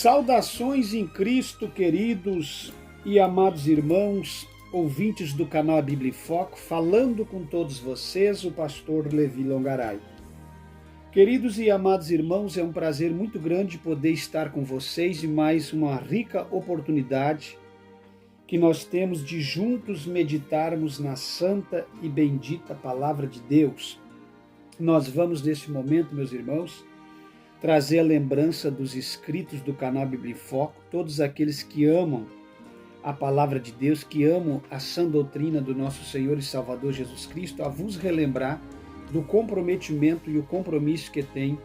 Saudações em Cristo, queridos e amados irmãos, ouvintes do canal Bíblia em Foco, falando com todos vocês, o pastor Levi Longaray. Queridos e amados irmãos, é um prazer muito grande poder estar com vocês e mais uma rica oportunidade que nós temos de juntos meditarmos na santa e bendita palavra de Deus. Nós vamos, neste momento, meus irmãos, trazer a lembrança dos inscritos do canal Bíblia em Foco, todos aqueles que amam a palavra de Deus, que amam a sã doutrina do nosso Senhor e Salvador Jesus Cristo, a vos relembrar do comprometimento e o compromisso que tem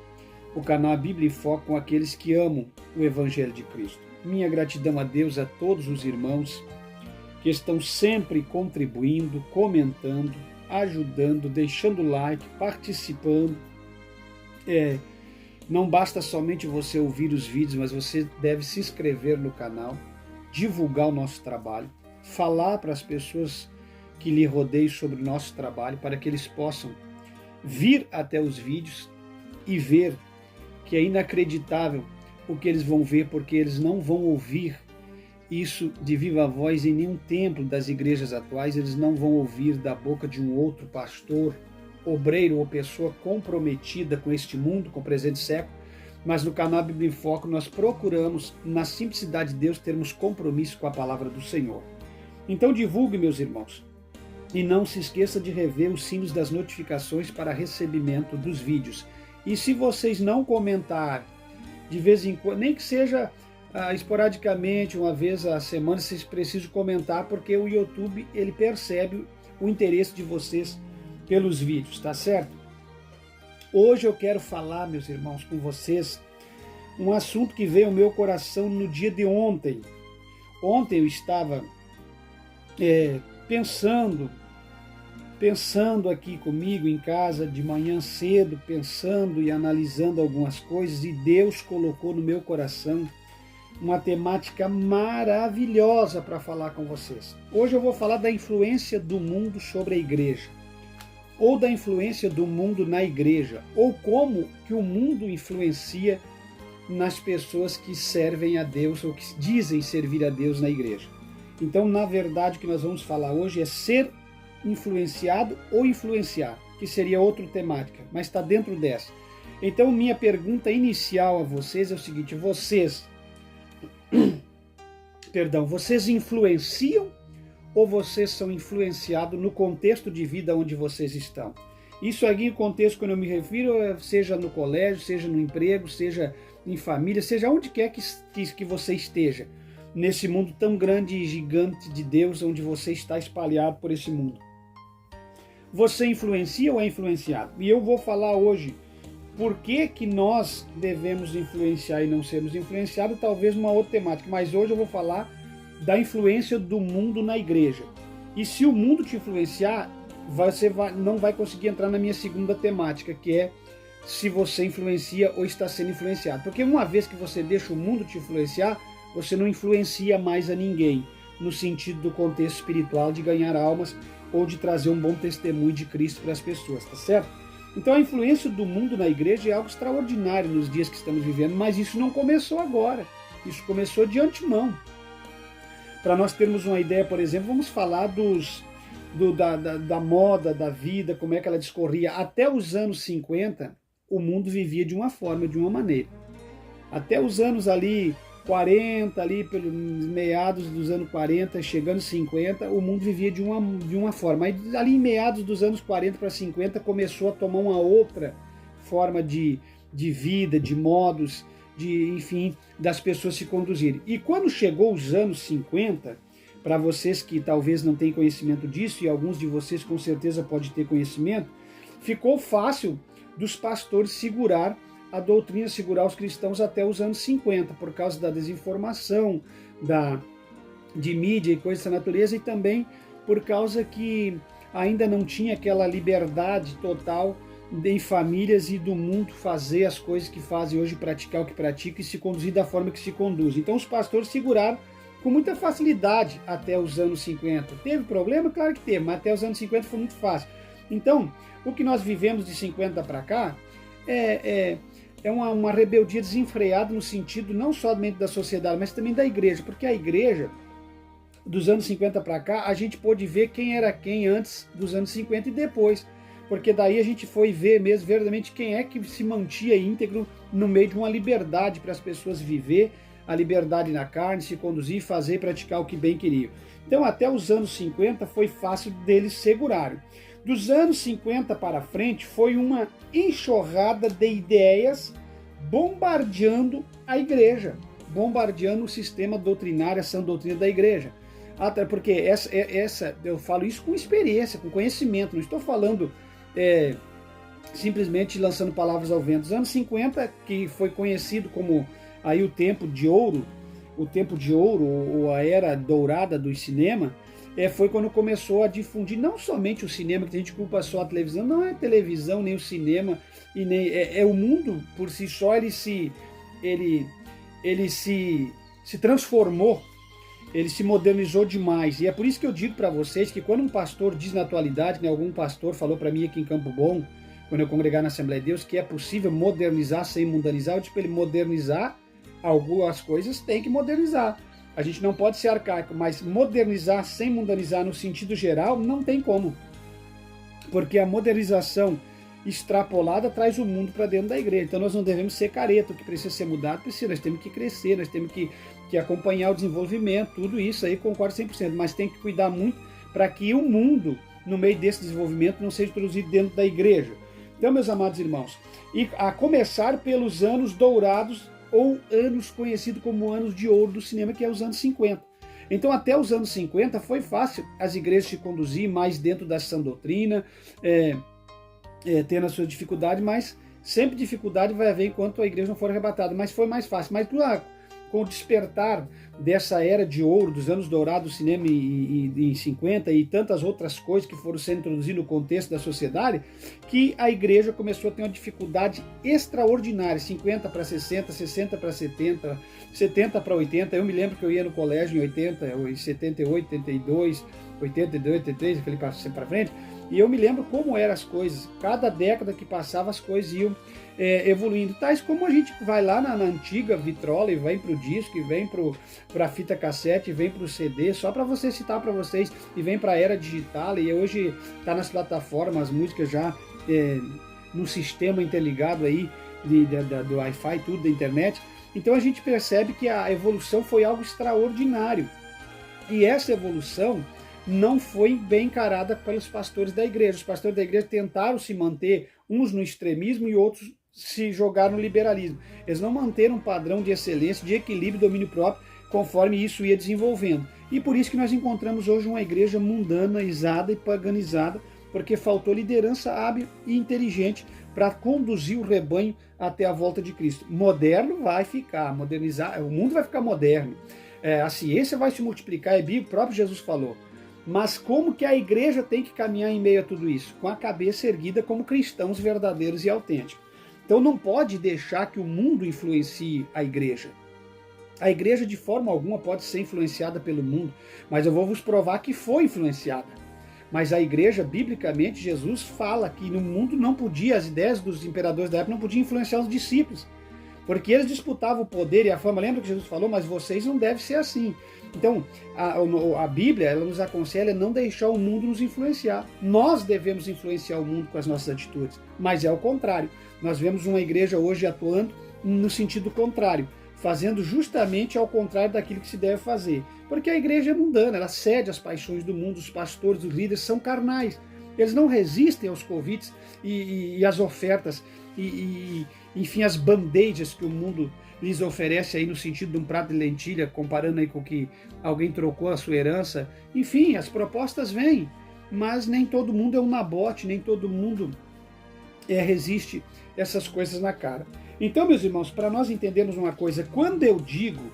o canal Bíblia em Foco com aqueles que amam o Evangelho de Cristo. Minha gratidão a Deus, a todos os irmãos que estão sempre contribuindo, comentando, ajudando, deixando like, participando. Não basta somente você ouvir os vídeos, mas você deve se inscrever no canal, divulgar o nosso trabalho, falar para as pessoas que lhe rodeiam sobre o nosso trabalho, para que eles possam vir até os vídeos e ver que é inacreditável o que eles vão ver, porque eles não vão ouvir isso de viva voz em nenhum templo das igrejas atuais, eles não vão ouvir da boca de um outro pastor, obreiro ou pessoa comprometida com este mundo, com o presente século, mas no canal Bíblia em Foco nós procuramos, na simplicidade de Deus, termos compromisso com a palavra do Senhor. Então divulgue, meus irmãos, e não se esqueça de rever os sinos das notificações para recebimento dos vídeos. E se vocês não comentar de vez em quando, nem que seja esporadicamente, uma vez a semana, vocês precisam comentar, porque o YouTube ele percebe o interesse de vocês pelos vídeos, tá certo? Hoje eu quero falar, meus irmãos, com vocês um assunto que veio ao meu coração no dia de ontem. Ontem eu estava pensando aqui comigo em casa de manhã cedo, pensando e analisando algumas coisas, e Deus colocou no meu coração uma temática maravilhosa para falar com vocês. Hoje eu vou falar da influência do mundo sobre a igreja, ou da influência do mundo na igreja, ou como que o mundo influencia nas pessoas que servem a Deus ou que dizem servir a Deus na igreja. Então, na verdade, o que nós vamos falar hoje é ser influenciado ou influenciar, que seria outra temática, mas está dentro dessa. Então, minha pergunta inicial a vocês é o seguinte: vocês influenciam ou vocês são influenciados no contexto de vida onde vocês estão? Isso aqui, o contexto, quando eu me refiro, seja no colégio, seja no emprego, seja em família, seja onde quer que você esteja, nesse mundo tão grande e gigante de Deus, onde você está espalhado por esse mundo. Você influencia ou é influenciado? E eu vou falar hoje por que nós devemos influenciar e não sermos influenciados, talvez numa outra temática, mas hoje eu vou falar da influência do mundo na igreja. E se o mundo te influenciar, você não vai conseguir entrar na minha segunda temática, que é se você influencia ou está sendo influenciado. Porque uma vez que você deixa o mundo te influenciar, você não influencia mais a ninguém, no sentido do contexto espiritual de ganhar almas ou de trazer um bom testemunho de Cristo para as pessoas, tá certo? Então a influência do mundo na igreja é algo extraordinário nos dias que estamos vivendo, mas isso não começou agora, isso começou de antemão. Para nós termos uma ideia, por exemplo, vamos falar da moda, da vida, como é que ela discorria. Até os anos 50, o mundo vivia de uma forma, de uma maneira. Até os anos ali 40, ali pelos meados dos anos 40, chegando 50, o mundo vivia de uma forma. Aí, ali em meados dos anos 40 para 50, começou a tomar uma outra forma de vida, de modos, enfim, das pessoas se conduzirem. E quando chegou os anos 50, para vocês que talvez não tenham conhecimento disso, e alguns de vocês com certeza podem ter conhecimento, ficou fácil dos pastores segurar a doutrina, segurar os cristãos até os anos 50, por causa da desinformação, de mídia e coisas dessa natureza, e também por causa que ainda não tinha aquela liberdade total em famílias e do mundo fazer as coisas que fazem hoje, praticar o que pratica e se conduzir da forma que se conduz. Então os pastores seguraram com muita facilidade até os anos 50. Teve problema? Claro que teve, mas até os anos 50 foi muito fácil. Então, o que nós vivemos de 50 para cá é uma rebeldia desenfreada no sentido não somente da sociedade, mas também da igreja, porque a igreja, dos anos 50 para cá, a gente pôde ver quem era quem antes dos anos 50 e depois, porque daí a gente foi ver mesmo verdadeiramente quem é que se mantinha íntegro no meio de uma liberdade para as pessoas viver, a liberdade na carne, se conduzir, fazer e praticar o que bem queriam. Então até os anos 50 foi fácil deles segurarem. Dos anos 50 para frente foi uma enxurrada de ideias bombardeando a igreja, bombardeando o sistema doutrinário, a sã doutrina da igreja. Até porque essa eu falo isso com experiência, com conhecimento, não estou falando simplesmente lançando palavras ao vento. Os anos 50, que foi conhecido como aí o tempo de ouro, ou a era dourada do cinema, foi quando começou a difundir não somente o cinema, que a gente culpa só a televisão, não é a televisão, nem o cinema, e nem o mundo por si só, ele se transformou, ele se modernizou demais. E é por isso que eu digo para vocês que quando um pastor diz na atualidade, né, algum pastor falou para mim aqui em Campo Bom, quando eu congregar na Assembleia de Deus, que é possível modernizar sem mundanizar, eu digo para ele modernizar algumas coisas, tem que modernizar. A gente não pode ser arcaico, mas modernizar sem mundanizar no sentido geral não tem como. Porque a modernização extrapolada traz o mundo para dentro da igreja. Então nós não devemos ser careta, o que precisa ser mudado precisa, nós temos que crescer, nós temos que acompanhar o desenvolvimento, tudo isso aí concordo 100%, mas tem que cuidar muito para que o mundo, no meio desse desenvolvimento, não seja introduzido dentro da igreja. Então, meus amados irmãos, e a começar pelos anos dourados, ou anos conhecidos como anos de ouro do cinema, que é os anos 50. Então, até os anos 50 foi fácil as igrejas se conduzir mais dentro da sã doutrina, tendo a sua dificuldade, mas sempre dificuldade vai haver enquanto a igreja não for arrebatada, mas foi mais fácil. Mas com o despertar dessa era de ouro, dos anos dourados do cinema em 50 e tantas outras coisas que foram sendo introduzidas no contexto da sociedade, que a igreja começou a ter uma dificuldade extraordinária, 50 para 60, 60 para 70, 70 para 80. Eu me lembro que eu ia no colégio em 80, em 78, 82, 82, 83, aquele para frente, e eu me lembro como eram as coisas. Cada década que passava as coisas iam evoluindo, tais como a gente vai lá na antiga vitrola e vem para o disco, e vem para a fita cassete, e vem para o CD, só para você citar para vocês, e vem para a era digital, e hoje está nas plataformas, as músicas já no sistema interligado aí do Wi-Fi, tudo da internet. Então a gente percebe que a evolução foi algo extraordinário, e essa evolução não foi bem encarada pelos pastores da igreja. Os pastores da igreja tentaram se manter, uns no extremismo e outros se jogaram no liberalismo. Eles não manteram um padrão de excelência, de equilíbrio e domínio próprio, conforme isso ia desenvolvendo. E por isso que nós encontramos hoje uma igreja mundanizada e paganizada, porque faltou liderança hábil e inteligente para conduzir o rebanho até a volta de Cristo. Moderno vai ficar, modernizar, o mundo vai ficar moderno. A ciência vai se multiplicar, o próprio Jesus falou. Mas como que a igreja tem que caminhar em meio a tudo isso? Com a cabeça erguida como cristãos verdadeiros e autênticos. Então não pode deixar que o mundo influencie a igreja. A igreja de forma alguma pode ser influenciada pelo mundo, mas eu vou vos provar que foi influenciada. Mas a igreja, biblicamente, Jesus fala que no mundo não podia, as ideias dos imperadores da época não podiam influenciar os discípulos, porque eles disputavam o poder e a fama. Lembra que Jesus falou, mas vocês não devem ser assim. Então, a Bíblia, ela nos aconselha a não deixar o mundo nos influenciar. Nós devemos influenciar o mundo com as nossas atitudes, mas é o contrário. Nós vemos uma igreja hoje atuando no sentido contrário, fazendo justamente ao contrário daquilo que se deve fazer. Porque a igreja é mundana, ela cede às paixões do mundo, os pastores, os líderes são carnais. Eles não resistem aos convites e às ofertas, enfim, as bandejas que o mundo lhes oferece aí no sentido de um prato de lentilha, comparando aí com que alguém trocou a sua herança. Enfim, as propostas vêm, mas nem todo mundo é um Nabote, nem todo mundo resiste essas coisas na cara. Então, meus irmãos, para nós entendermos uma coisa, quando eu digo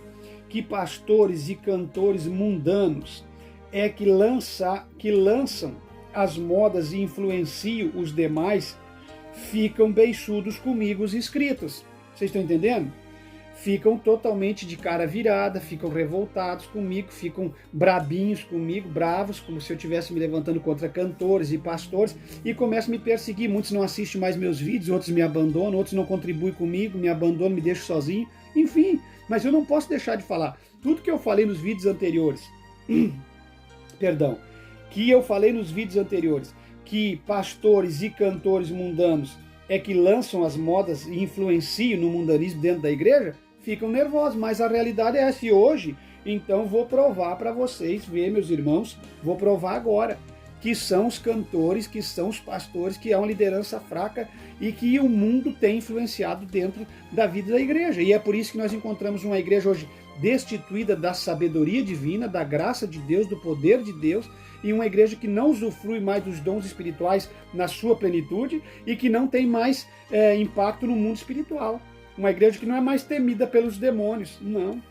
que pastores e cantores mundanos que lançam as modas e influenciam os demais, ficam beiçudos comigo os inscritos. Vocês estão entendendo? ficam totalmente de cara virada, ficam revoltados comigo, ficam brabinhos comigo, bravos, como se eu estivesse me levantando contra cantores e pastores, e começam a me perseguir. Muitos não assistem mais meus vídeos, outros me abandonam, outros não contribuem comigo, me abandonam, me deixam sozinho, enfim. Mas eu não posso deixar de falar. Tudo que eu falei nos vídeos anteriores, que pastores e cantores mundanos é que lançam as modas e influenciam no mundanismo dentro da igreja, ficam nervosos, mas a realidade é essa. E hoje, então, vou provar para vocês, ver, meus irmãos, vou provar agora, que são os cantores, que são os pastores, que há uma liderança fraca e que o mundo tem influenciado dentro da vida da igreja. E é por isso que nós encontramos uma igreja hoje destituída da sabedoria divina, da graça de Deus, do poder de Deus, e uma igreja que não usufrui mais dos dons espirituais na sua plenitude e que não tem mais impacto no mundo espiritual. Uma igreja que não é mais temida pelos demônios, não.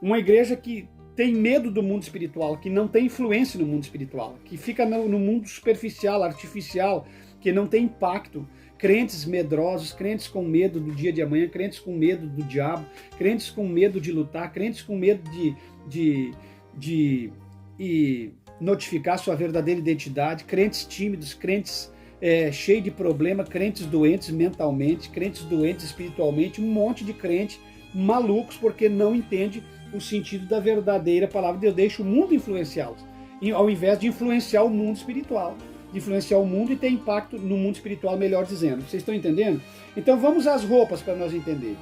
Uma igreja que tem medo do mundo espiritual, que não tem influência no mundo espiritual, que fica no mundo superficial, artificial, que não tem impacto. Crentes medrosos, crentes com medo do dia de amanhã, crentes com medo do diabo, crentes com medo de lutar, crentes com medo de notificar sua verdadeira identidade, crentes tímidos, crentes cheios de problema, crentes doentes mentalmente, crentes doentes espiritualmente, um monte de crente malucos porque não entende o sentido da verdadeira palavra de Deus. Deixa o mundo influenciá-los, ao invés de influenciar o mundo espiritual, de influenciar o mundo e ter impacto no mundo espiritual, melhor dizendo. Vocês estão entendendo? Então vamos às roupas para nós entender.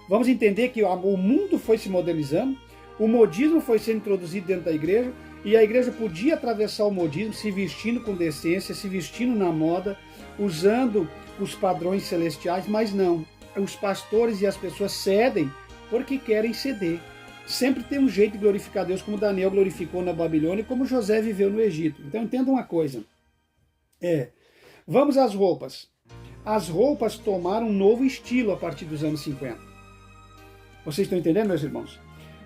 Vamos entender que o mundo foi se modernizando, o modismo foi sendo introduzido dentro da igreja, e a igreja podia atravessar o modismo se vestindo com decência, se vestindo na moda, usando os padrões celestiais, mas não. Os pastores e as pessoas cedem porque querem ceder. Sempre tem um jeito de glorificar Deus, como Daniel glorificou na Babilônia e como José viveu no Egito. Então entenda uma coisa. Vamos às roupas. As roupas tomaram um novo estilo a partir dos anos 50. Vocês estão entendendo, meus irmãos?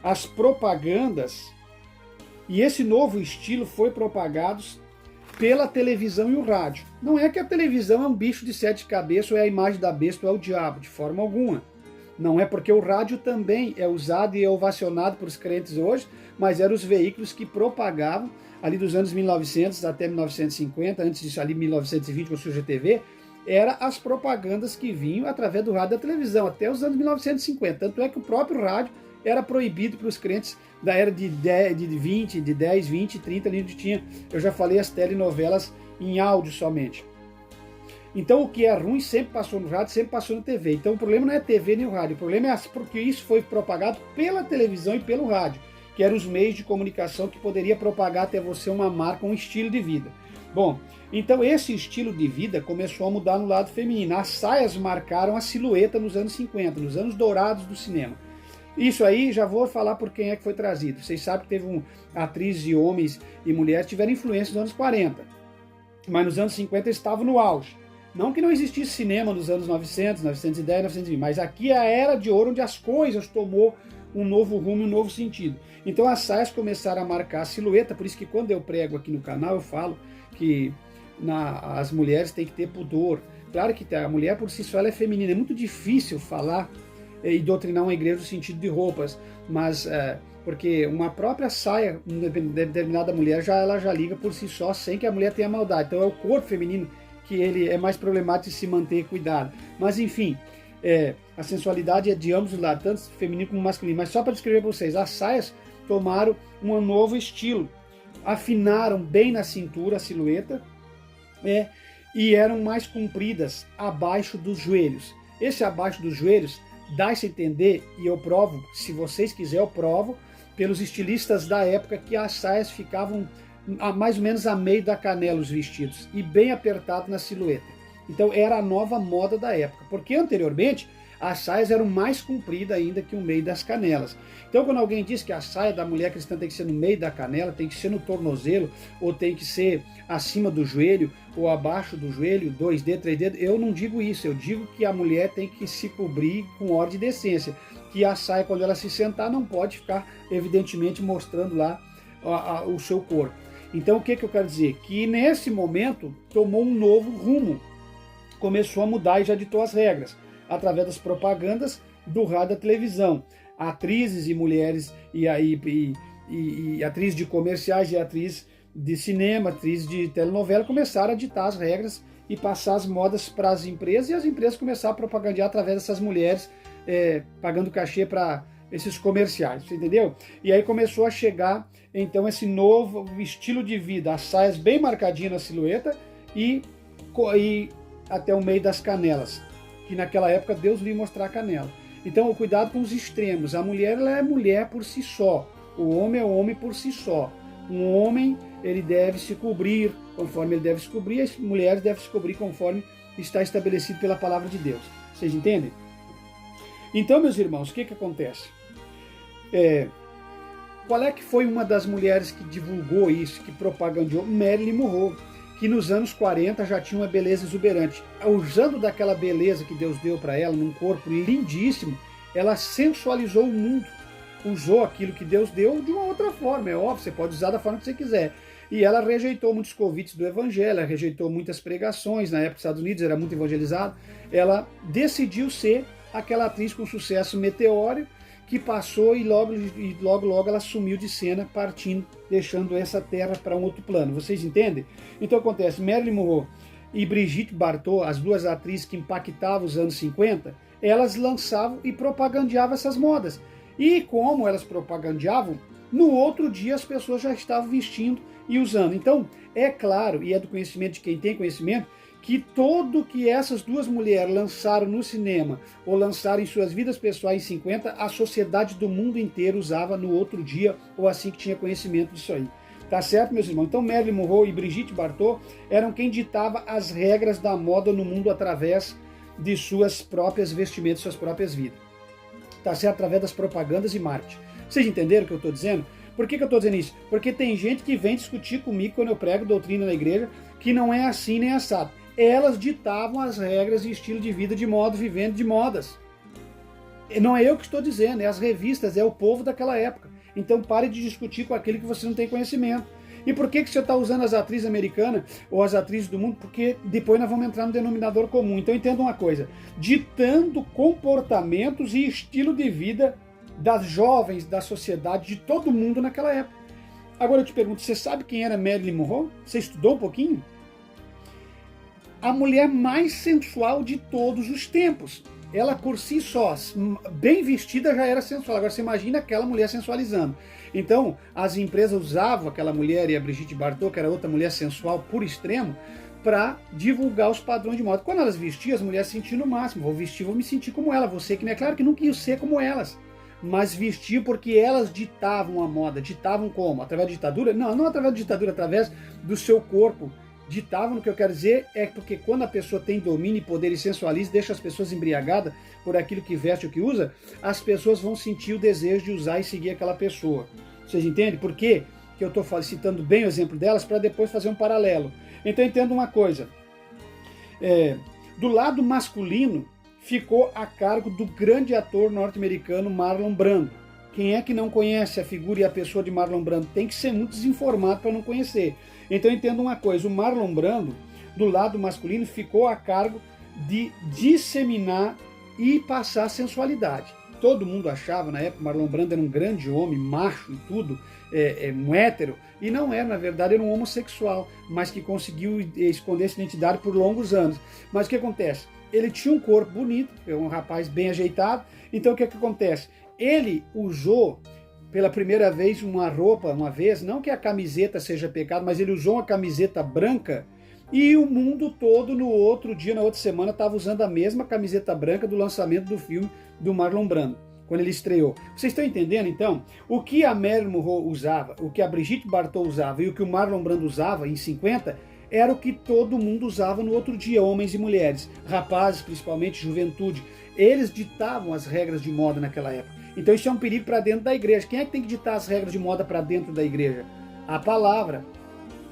As propagandas, e esse novo estilo foi propagado pela televisão e o rádio. Não é que a televisão é um bicho de 7 cabeças, ou é a imagem da besta, ou é o diabo, de forma alguma. Não é, porque o rádio também é usado e é ovacionado por os crentes hoje, mas eram os veículos que propagavam, ali dos anos 1900 até 1950, antes disso ali 1920, quando surgiu a TV, eram as propagandas que vinham através do rádio e da televisão, até os anos 1950. Tanto é que o próprio rádio era proibido para os crentes da era de 10, 20, 30, ali onde tinha, eu já falei, as telenovelas em áudio somente. Então o que é ruim sempre passou no rádio, sempre passou na TV. Então o problema não é a TV nem o rádio, o problema é porque isso foi propagado pela televisão e pelo rádio, que eram os meios de comunicação que poderia propagar até você uma marca, um estilo de vida. Bom, então esse estilo de vida começou a mudar no lado feminino. As saias marcaram a silhueta nos anos 50, nos anos dourados do cinema. Isso aí, já vou falar por quem é que foi trazido. Vocês sabem que teve atrizes e homens e mulheres que tiveram influência nos anos 40. Mas nos anos 50 eles estavam no auge. Não que não existisse cinema nos anos 900, 910, 920, mas aqui é a era de ouro onde as coisas tomou um novo rumo, um novo sentido. Então as saias começaram a marcar a silhueta, por isso que quando eu prego aqui no canal eu falo que as mulheres têm que ter pudor. Claro que a mulher por si só ela é feminina, é muito difícil falar e doutrinar uma igreja no sentido de roupas, mas porque uma própria saia de determinada mulher ela já liga por si só sem que a mulher tenha maldade. Então é o corpo feminino que ele é mais problemático de se manter cuidado. Mas enfim, a sensualidade é de ambos os lados, tanto feminino como masculino. Mas só para descrever para vocês, as saias tomaram um novo estilo, afinaram bem na cintura a silhueta, e eram mais compridas abaixo dos joelhos. Esse abaixo dos joelhos dá-se a entender, e eu provo, se vocês quiserem eu provo, pelos estilistas da época, que as saias ficavam mais ou menos a meio da canela os vestidos, e bem apertado na silhueta. Então era a nova moda da época, porque anteriormente as saias eram mais compridas ainda que o meio das canelas. Então quando alguém diz que a saia da mulher cristã tem que ser no meio da canela, tem que ser no tornozelo, ou tem que ser acima do joelho, ou abaixo do joelho, 2 dedos, 3 dedos, eu não digo isso, eu digo que a mulher tem que se cobrir com ordem e decência, que a saia quando ela se sentar não pode ficar evidentemente mostrando lá o seu corpo. Então o que eu quero dizer? Que nesse momento tomou um novo rumo, começou a mudar e já ditou as regras. através das propagandas do rádio e da televisão. Atrizes e mulheres, e atrizes de comerciais e atrizes de cinema, atrizes de telenovela começaram a ditar as regras e passar as modas para as empresas, e as empresas começaram a propagandear através dessas mulheres, pagando cachê para esses comerciais, você entendeu? E aí começou a chegar, então, esse novo estilo de vida, as saias bem marcadinhas na silhueta e até o meio das canelas, que naquela época Deus lhe mostrar a canela. Então, o cuidado com os extremos. A mulher, ela é mulher por si só, o homem é o homem por si só. Um homem, ele deve se cobrir conforme ele deve se cobrir, as mulheres devem se cobrir conforme está estabelecido pela palavra de Deus. Vocês entendem? Então, meus irmãos, o que acontece? Qual é que foi uma das mulheres que divulgou isso, que propagandeou? Marilyn Monroe, que nos anos 40 já tinha uma beleza exuberante. Usando daquela beleza que Deus deu para ela, num corpo lindíssimo, ela sensualizou o mundo. Usou aquilo que Deus deu de uma outra forma, é óbvio, você pode usar da forma que você quiser. E ela rejeitou muitos convites do evangelho, ela rejeitou muitas pregações, na época dos Estados Unidos era muito evangelizado. Ela decidiu ser aquela atriz com sucesso meteórico, que passou e logo ela sumiu de cena, partindo, deixando essa terra para um outro plano. Vocês entendem? Então acontece, Marilyn Monroe e Brigitte Bardot, as duas atrizes que impactavam os anos 50, elas lançavam e propagandeavam essas modas. E como elas propagandeavam, no outro dia as pessoas já estavam vestindo e usando. Então, é claro, e é do conhecimento de quem tem conhecimento, que tudo que essas duas mulheres lançaram no cinema ou lançaram em suas vidas pessoais em 50, a sociedade do mundo inteiro usava no outro dia ou assim que tinha conhecimento disso aí. Tá certo, meus irmãos? Então, Marilyn Monroe e Brigitte Bardot eram quem ditava as regras da moda no mundo através de suas próprias vestimentas, suas próprias vidas. Tá certo? Através das propagandas e marketing. Vocês entenderam o que eu estou dizendo? Por que eu estou dizendo isso? Porque tem gente que vem discutir comigo quando eu prego doutrina na igreja que não é assim nem assado. Elas ditavam as regras e estilo de vida de modo, vivendo de modas. Não é eu que estou dizendo, é as revistas, é o povo daquela época. Então pare de discutir com aquele que você não tem conhecimento. E por que você está usando as atrizes americanas ou as atrizes do mundo? Porque depois nós vamos entrar no denominador comum. Então entenda uma coisa, ditando comportamentos e estilo de vida das jovens, da sociedade, de todo mundo naquela época. Agora eu te pergunto, você sabe quem era Marilyn Monroe? Você estudou um pouquinho? A mulher mais sensual de todos os tempos. Ela por si só, bem vestida, já era sensual. Agora você imagina aquela mulher sensualizando. Então, as empresas usavam aquela mulher e a Brigitte Bardot, que era outra mulher sensual por extremo, para divulgar os padrões de moda. Quando elas vestiam, as mulheres sentiam no máximo. Vou vestir, vou me sentir como ela. Você que não é claro que não quis ser como elas. Mas vestiam porque elas ditavam a moda. Ditavam como? Através da ditadura? Não, não através da ditadura, através do seu corpo. Ditavam, o que eu quero dizer é porque quando a pessoa tem domínio, poder e sensualiza, deixa as pessoas embriagadas por aquilo que veste ou que usa, as pessoas vão sentir o desejo de usar e seguir aquela pessoa. Vocês entendem? Por quê que eu estou citando bem o exemplo delas para depois fazer um paralelo? Então entenda uma coisa. Do lado masculino, ficou a cargo do grande ator norte-americano Marlon Brando. Quem é que não conhece a figura e a pessoa de Marlon Brando? Tem que ser muito desinformado para não conhecer. Então entenda uma coisa, o Marlon Brando, do lado masculino, ficou a cargo de disseminar e passar sensualidade. Todo mundo achava, na época, Marlon Brando era um grande homem, macho e tudo, um hétero, e não era, na verdade, era um homossexual, mas que conseguiu esconder essa identidade por longos anos. Mas o que acontece? Ele tinha um corpo bonito, é um rapaz bem ajeitado, então o que acontece? Ele usou pela primeira vez uma roupa, não que a camiseta seja pecado, mas ele usou uma camiseta branca e o mundo todo no outro dia, na outra semana, estava usando a mesma camiseta branca do lançamento do filme do Marlon Brando, quando ele estreou. Vocês estão entendendo, então? O que a Marilyn Monroe usava, o que a Brigitte Bardot usava e o que o Marlon Brando usava em 50, era o que todo mundo usava no outro dia, homens e mulheres, rapazes, principalmente, juventude. Eles ditavam as regras de moda naquela época. Então isso é um perigo para dentro da igreja. Quem é que tem que ditar as regras de moda para dentro da igreja? A palavra,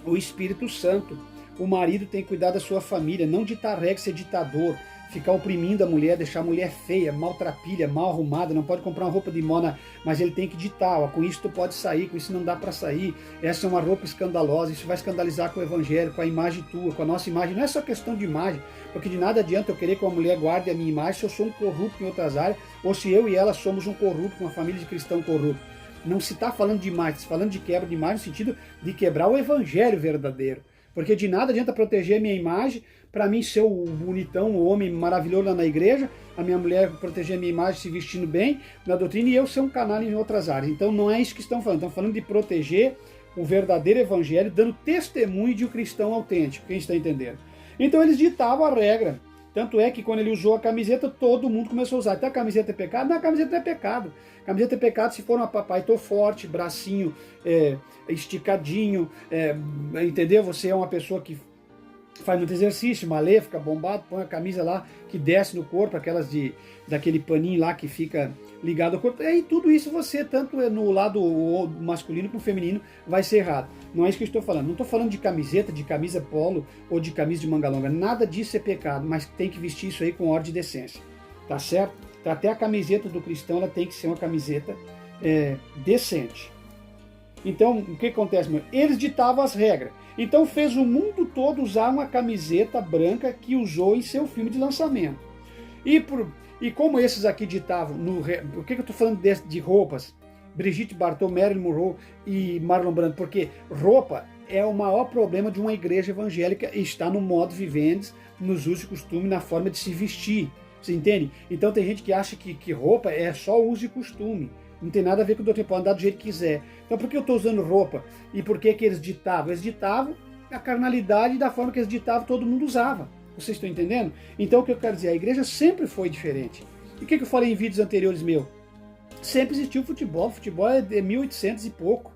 o Espírito Santo. O marido tem que cuidar da sua família, não ditar regras, ser ditador, ficar oprimindo a mulher, deixar a mulher feia, maltrapilha, mal arrumada, não pode comprar uma roupa de moda, mas ele tem que ditar, ó, com isso tu pode sair, com isso não dá para sair, essa é uma roupa escandalosa, isso vai escandalizar com o evangelho, com a imagem tua, com a nossa imagem. Não é só questão de imagem, porque de nada adianta eu querer que uma mulher guarde a minha imagem se eu sou um corrupto em outras áreas, ou se eu e ela somos um corrupto, uma família de cristão corrupto. Não se está falando de imagem, se está falando de quebra de imagem no sentido de quebrar o evangelho verdadeiro. Porque de nada adianta proteger a minha imagem, para mim ser o bonitão, o homem maravilhoso lá na igreja, a minha mulher proteger a minha imagem se vestindo bem na doutrina e eu ser um canalha em outras áreas. Então não é isso que estão falando. Estão falando de proteger o verdadeiro evangelho, dando testemunho de um cristão autêntico. Quem está entendendo? Então eles ditavam a regra. Tanto é que quando ele usou a camiseta, todo mundo começou a usar. Até a camiseta é pecado? Não, a camiseta não é pecado. A camiseta é pecado se for uma papai, tô forte, bracinho esticadinho, entendeu? Você é uma pessoa que faz muito exercício, malê, fica bombado, põe a camisa lá que desce no corpo, aquelas daquele paninho lá que fica ligado ao corpo. E tudo isso você, tanto no lado masculino como feminino, vai ser errado. Não é isso que eu estou falando. Não estou falando de camiseta, de camisa polo ou de camisa de manga longa. Nada disso é pecado, mas tem que vestir isso aí com ordem e decência. Tá certo? Então, até a camiseta do cristão ela tem que ser uma camiseta decente. Então, o que acontece, meu? Eles ditavam as regras. Então fez o mundo todo usar uma camiseta branca que usou em seu filme de lançamento. E como esses aqui ditavam, por que eu estou falando de roupas? Brigitte Bardot, Marilyn Monroe e Marlon Brando, porque roupa é o maior problema de uma igreja evangélica e está no modo vivendi, nos usos e costumes, na forma de se vestir. Você entende? Então tem gente que acha que roupa é só uso e costume. Não tem nada a ver com o doutrina, pode andar do jeito que quiser. Então por que eu estou usando roupa? E por que eles ditavam? Eles ditavam a carnalidade da forma que eles ditavam, todo mundo usava. Vocês estão entendendo? Então o que eu quero dizer, a igreja sempre foi diferente. E o que eu falei em vídeos anteriores meus? Sempre existiu futebol. Futebol é de 1800 e pouco.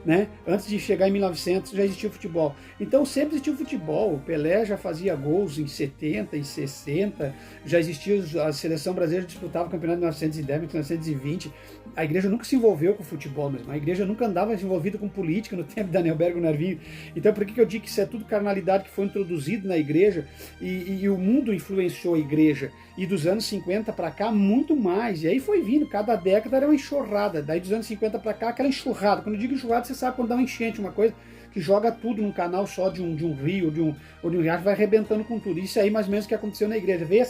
Né? Antes de chegar em 1900 já existia o futebol. Então sempre existiu o futebol. O Pelé já fazia gols em 70, em 60. Já existia a seleção brasileira, disputava o campeonato de 1910, 1920. A igreja nunca se envolveu com o futebol mesmo. A igreja nunca andava envolvida com política no tempo de Daniel Bergo Narvinho. Então por que eu digo que isso é tudo carnalidade que foi introduzido na igreja e o mundo influenciou a igreja? E dos anos 50 para cá, muito mais. E aí foi vindo, cada década era uma enxurrada. Daí dos anos 50 para cá, aquela enxurrada. Quando eu digo enxurrada, você sabe quando dá uma enchente, uma coisa que joga tudo num canal só de um rio ou de um riacho, vai arrebentando com tudo. Isso aí mais ou menos que aconteceu na igreja. Veio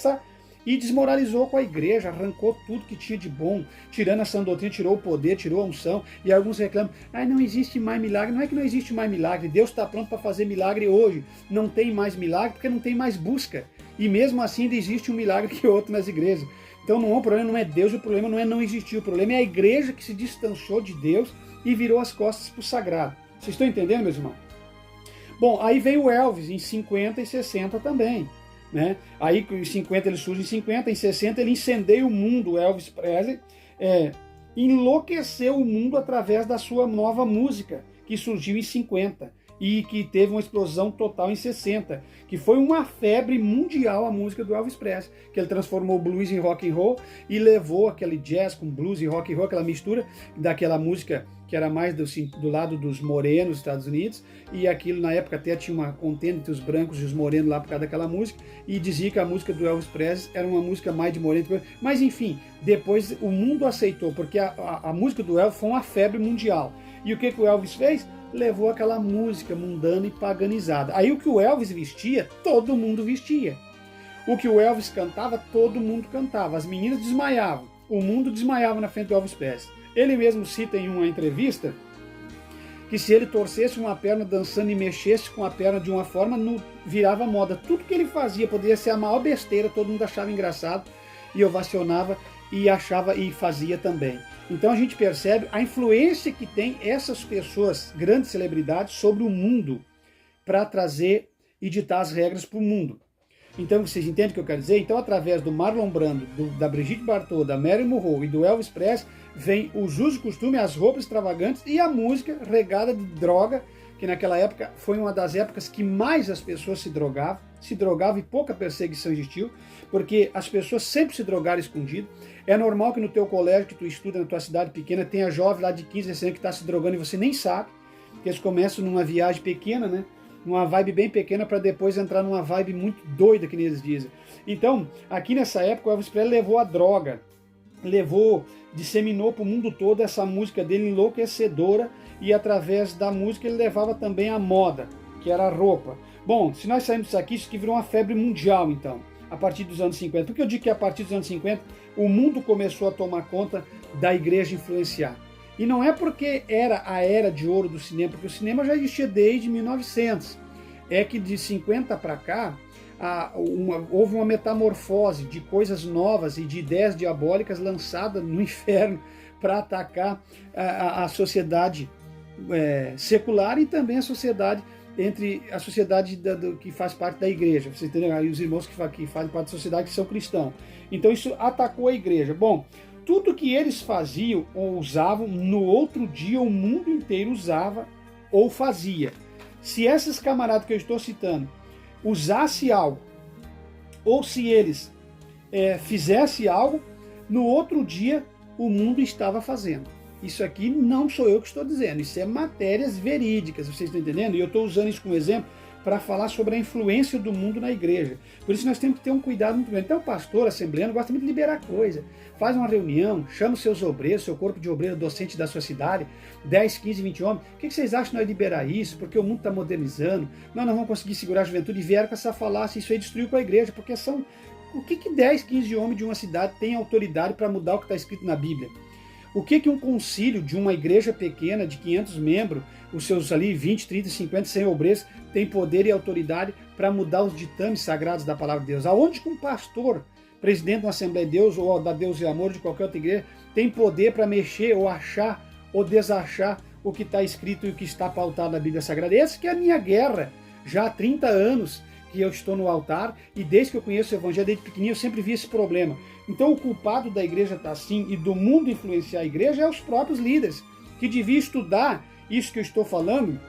e desmoralizou com a igreja, arrancou tudo que tinha de bom, tirando a sã doutrina, tirou o poder, tirou a unção, e alguns reclamam, não existe mais milagre. Não é que não existe mais milagre, Deus está pronto para fazer milagre hoje. Não tem mais milagre porque não tem mais busca. E mesmo assim ainda existe um milagre que outro nas igrejas. Então o problema não é Deus, o problema não é não existir, o problema é a igreja que se distanciou de Deus e virou as costas para o sagrado. Vocês estão entendendo, meus irmãos? Bom, aí veio o Elvis em 50 e 60 também. Né? Aí em 50 ele surge em 50, em 60 ele incendeia o mundo, o Elvis Presley, enlouqueceu o mundo através da sua nova música, que surgiu em 50 e que teve uma explosão total em 60, que foi uma febre mundial a música do Elvis Presley, que ele transformou o blues em rock and roll e levou aquele jazz com blues e rock and roll, aquela mistura daquela música que era mais do lado dos morenos dos Estados Unidos, e aquilo na época até tinha uma contenda entre os brancos e os morenos lá por causa daquela música, e dizia que a música do Elvis Presley era uma música mais de moreno, mas enfim, depois o mundo aceitou, porque a música do Elvis foi uma febre mundial. E o que o Elvis fez? Levou aquela música mundana e paganizada. Aí o que o Elvis vestia, todo mundo vestia. O que o Elvis cantava, todo mundo cantava. As meninas desmaiavam, o mundo desmaiava na frente do Elvis Presley. Ele mesmo cita em uma entrevista que se ele torcesse uma perna dançando e mexesse com a perna de uma forma, virava moda. Tudo que ele fazia poderia ser a maior besteira, todo mundo achava engraçado e ovacionava e achava e fazia também. Então a gente percebe a influência que tem essas pessoas, grandes celebridades, sobre o mundo para trazer e ditar as regras para o mundo. Então vocês entendem o que eu quero dizer? Então através do Marlon Brando, da Brigitte Bardot, da Marilyn Monroe e do Elvis Presley, vem os usos e costumes, as roupas extravagantes e a música regada de droga, que naquela época foi uma das épocas que mais as pessoas se drogavam e pouca perseguição existiu, porque as pessoas sempre se drogaram escondido. É normal que no teu colégio, que tu estuda na tua cidade pequena, tenha jovem lá de 15, 16 anos que está se drogando e você nem sabe, porque eles começam numa viagem pequena, né? numa vibe bem pequena para depois entrar numa vibe muito doida, que nem eles dizem. Então, aqui nessa época, o Elvis Presley levou a droga, disseminou para o mundo todo essa música dele enlouquecedora, e através da música ele levava também a moda, que era a roupa. Bom, se nós saímos disso aqui, isso aqui virou uma febre mundial, então, a partir dos anos 50. Por que eu digo que a partir dos anos 50 o mundo começou a tomar conta da igreja influenciar? E não é porque era a era de ouro do cinema, porque o cinema já existia desde 1900. É que de 50 para cá, houve uma metamorfose de coisas novas e de ideias diabólicas lançadas no inferno para atacar a sociedade secular e também a sociedade que faz parte da igreja. Você entendeu? Aí os irmãos que fazem parte da sociedade que são cristãos. Então isso atacou a igreja. Bom, tudo que eles faziam ou usavam, no outro dia o mundo inteiro usava ou fazia. Se esses camaradas que eu estou citando usassem algo, ou se eles fizessem algo, no outro dia o mundo estava fazendo. Isso aqui não sou eu que estou dizendo, isso é matérias verídicas, vocês estão entendendo? E eu estou usando isso como exemplo para falar sobre a influência do mundo na igreja. Por isso nós temos que ter um cuidado muito grande. Então o pastor assembleano gosta muito de liberar coisa. Faz uma reunião, chama os seus obreiros, seu corpo de obreiro docente da sua cidade, 10, 15, 20 homens. O que vocês acham de nós liberar isso? Porque o mundo está modernizando, nós não vamos conseguir segurar a juventude. E vieram com essa falácia, isso aí destruiu com a igreja, porque são... O que 10, 15 homens de uma cidade têm autoridade para mudar o que está escrito na Bíblia? O que um concílio de uma igreja pequena de 500 membros, os seus ali 20, 30, 50, 100 obreiros, tem poder e autoridade para mudar os ditames sagrados da palavra de Deus? Aonde que um pastor, presidente de uma Assembleia de Deus ou da Deus e Amor de qualquer outra igreja, tem poder para mexer ou achar ou desachar o que está escrito e o que está pautado na Bíblia Sagrada? Essa que é a minha guerra, já há 30 anos que eu estou no altar, e desde que eu conheço o Evangelho, desde pequenininho, eu sempre vi esse problema. Então o culpado da igreja está assim, e do mundo influenciar a igreja, é os próprios líderes, que deviam estudar isso que eu estou falando,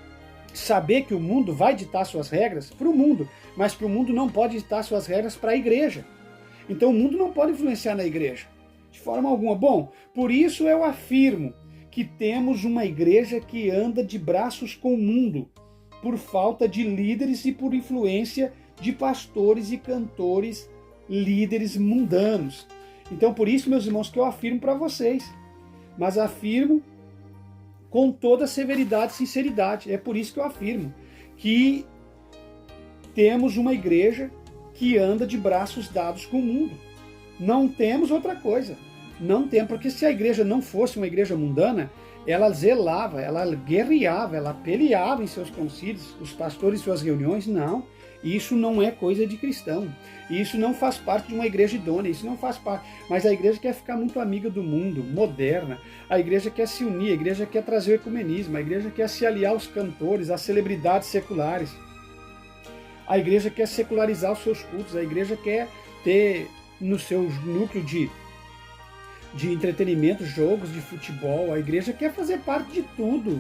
saber que o mundo vai ditar suas regras para o mundo, mas que o mundo não pode ditar suas regras para a igreja. Então o mundo não pode influenciar na igreja, de forma alguma. Bom, por isso eu afirmo que temos uma igreja que anda de braços com o mundo, por falta de líderes e por influência de pastores e cantores, líderes mundanos. Então, por isso, meus irmãos, que eu afirmo para vocês, mas afirmo com toda severidade e sinceridade. É por isso que eu afirmo que temos uma igreja que anda de braços dados com o mundo. Não temos outra coisa. Não temos, porque se a igreja não fosse uma igreja mundana, ela zelava, ela guerreava, ela peleava em seus concílios, os pastores em suas reuniões. Não, isso não é coisa de cristão. Isso não faz parte de uma igreja idônea, isso não faz parte. Mas a igreja quer ficar muito amiga do mundo, moderna. A igreja quer se unir, a igreja quer trazer o ecumenismo, a igreja quer se aliar aos cantores, às celebridades seculares. A igreja quer secularizar os seus cultos, a igreja quer ter no seu núcleo de entretenimento, jogos de futebol. A igreja quer fazer parte de tudo.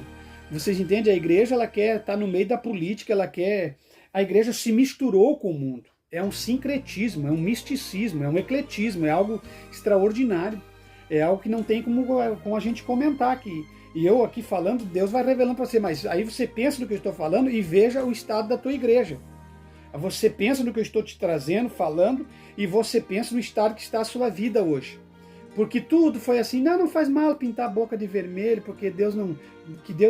Vocês entendem? A igreja ela quer estar no meio da política, ela quer... A igreja se misturou com o mundo. É um sincretismo, é um misticismo, é um ecletismo, é algo extraordinário. É algo que não tem como a gente comentar aqui. E eu aqui falando, Deus vai revelando para você, mas aí você pensa no que eu estou falando e veja o estado da tua igreja. Você pensa no que eu estou te trazendo, falando, e você pensa no estado que está a sua vida hoje. Porque tudo foi assim, não faz mal pintar a boca de vermelho, porque Deus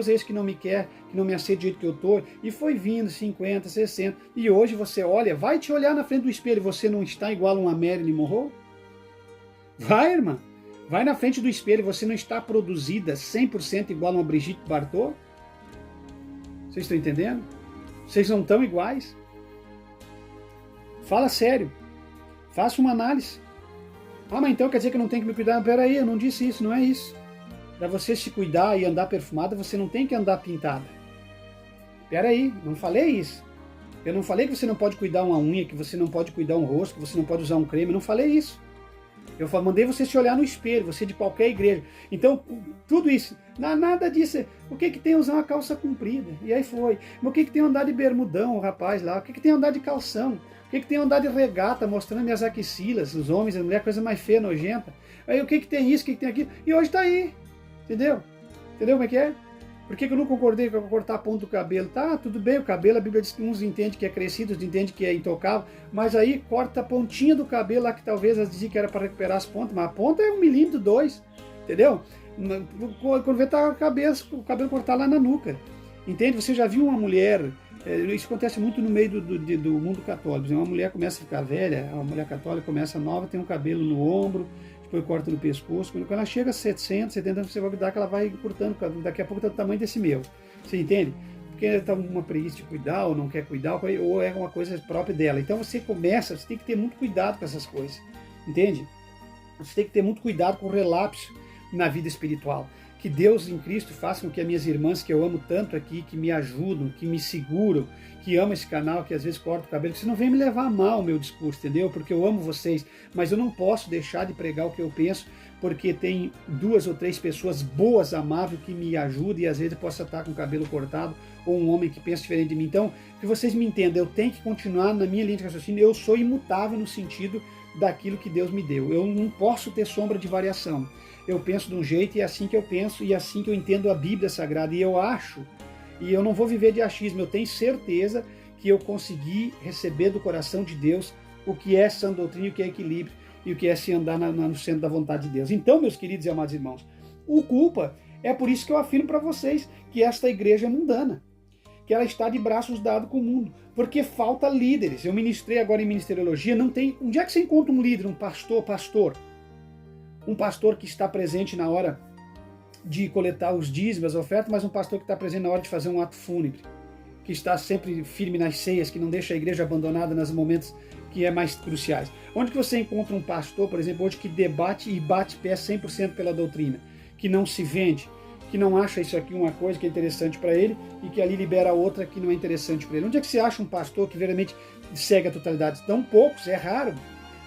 é esse que não me quer, que não me aceita do jeito que eu estou. E foi vindo 50, 60, e hoje você olha, vai te olhar na frente do espelho, você não está igual a uma Marilyn Monroe? Vai, irmã, vai na frente do espelho, você não está produzida 100% igual a uma Brigitte Bardot? Vocês estão entendendo? Vocês não estão iguais? Fala sério, faça uma análise. Ah, mas então quer dizer que eu não tenho que me cuidar? Peraí, eu não disse isso, não é isso. Para você se cuidar e andar perfumada, você não tem que andar pintada. Peraí, não falei isso. Eu não falei que você não pode cuidar uma unha, que você não pode cuidar um rosto, que você não pode usar um creme, eu não falei isso. Eu mandei você se olhar no espelho, você de qualquer igreja. Então, tudo isso, nada disso. O que tem usar uma calça comprida? E aí foi. Mas o que tem andar de bermudão, o rapaz lá? O que tem andar de calção? O que tem andar de regata, mostrando minhas axilas, os homens, a mulher, coisa mais feia, nojenta. Aí o que tem isso, o que tem aquilo? E hoje está aí, entendeu? Entendeu como é que é? Por que eu não concordei com cortar a ponta do cabelo? Tá, tudo bem, o cabelo, a Bíblia diz que uns entendem que é crescido, outros entendem que é intocável, mas aí corta a pontinha do cabelo lá, que talvez elas diziam que era para recuperar as pontas, mas a ponta é 1 milímetro, 2, entendeu? Quando vê, tá o cabelo cortado lá na nuca, entende? Você já viu uma mulher, isso acontece muito no meio do mundo católico, uma mulher começa a ficar velha, uma mulher católica começa nova, tem um cabelo no ombro, depois corta no pescoço, quando ela chega a 700, 70 anos, você vai cuidar que ela vai encurtando, daqui a pouco está do tamanho desse meu, você entende? Porque ela está uma preguiça de cuidar, ou não quer cuidar, ou é uma coisa própria dela. Então você tem que ter muito cuidado com essas coisas, entende? Você tem que ter muito cuidado com o relapso na vida espiritual. Que Deus em Cristo faça com que as minhas irmãs, que eu amo tanto aqui, que me ajudam, que me seguram, que amam esse canal, que às vezes corta o cabelo, que você não vem me levar a mal o meu discurso, entendeu? Porque eu amo vocês, mas eu não posso deixar de pregar o que eu penso, porque tem 2 ou 3 pessoas boas, amáveis, que me ajudam, e às vezes eu posso estar com o cabelo cortado, ou um homem que pensa diferente de mim. Então, que vocês me entendam, eu tenho que continuar na minha linha de raciocínio, eu sou imutável no sentido daquilo que Deus me deu. Eu não posso ter sombra de variação. Eu penso de um jeito e é assim que eu penso e é assim que eu entendo a Bíblia Sagrada. E eu acho, e eu não vou viver de achismo, eu tenho certeza que eu consegui receber do coração de Deus o que é sã doutrina, o que é equilíbrio e o que é se andar no centro da vontade de Deus. Então, meus queridos e amados irmãos, o culpa é por isso que eu afirmo para vocês que esta igreja é mundana, que ela está de braços dados com o mundo, porque falta líderes. Eu ministrei agora em ministeriologia, não tem... Onde é que você encontra um líder, um pastor? Um pastor que está presente na hora de coletar os dízimos, as ofertas, mas um pastor que está presente na hora de fazer um ato fúnebre, que está sempre firme nas ceias, que não deixa a igreja abandonada nos momentos que é mais cruciais. Onde que você encontra um pastor, por exemplo, hoje que debate e bate pé 100% pela doutrina, que não se vende, que não acha isso aqui uma coisa que é interessante para ele e que ali libera outra que não é interessante para ele? Onde é que você acha um pastor que verdadeiramente segue a totalidade? Tão poucos, é raro.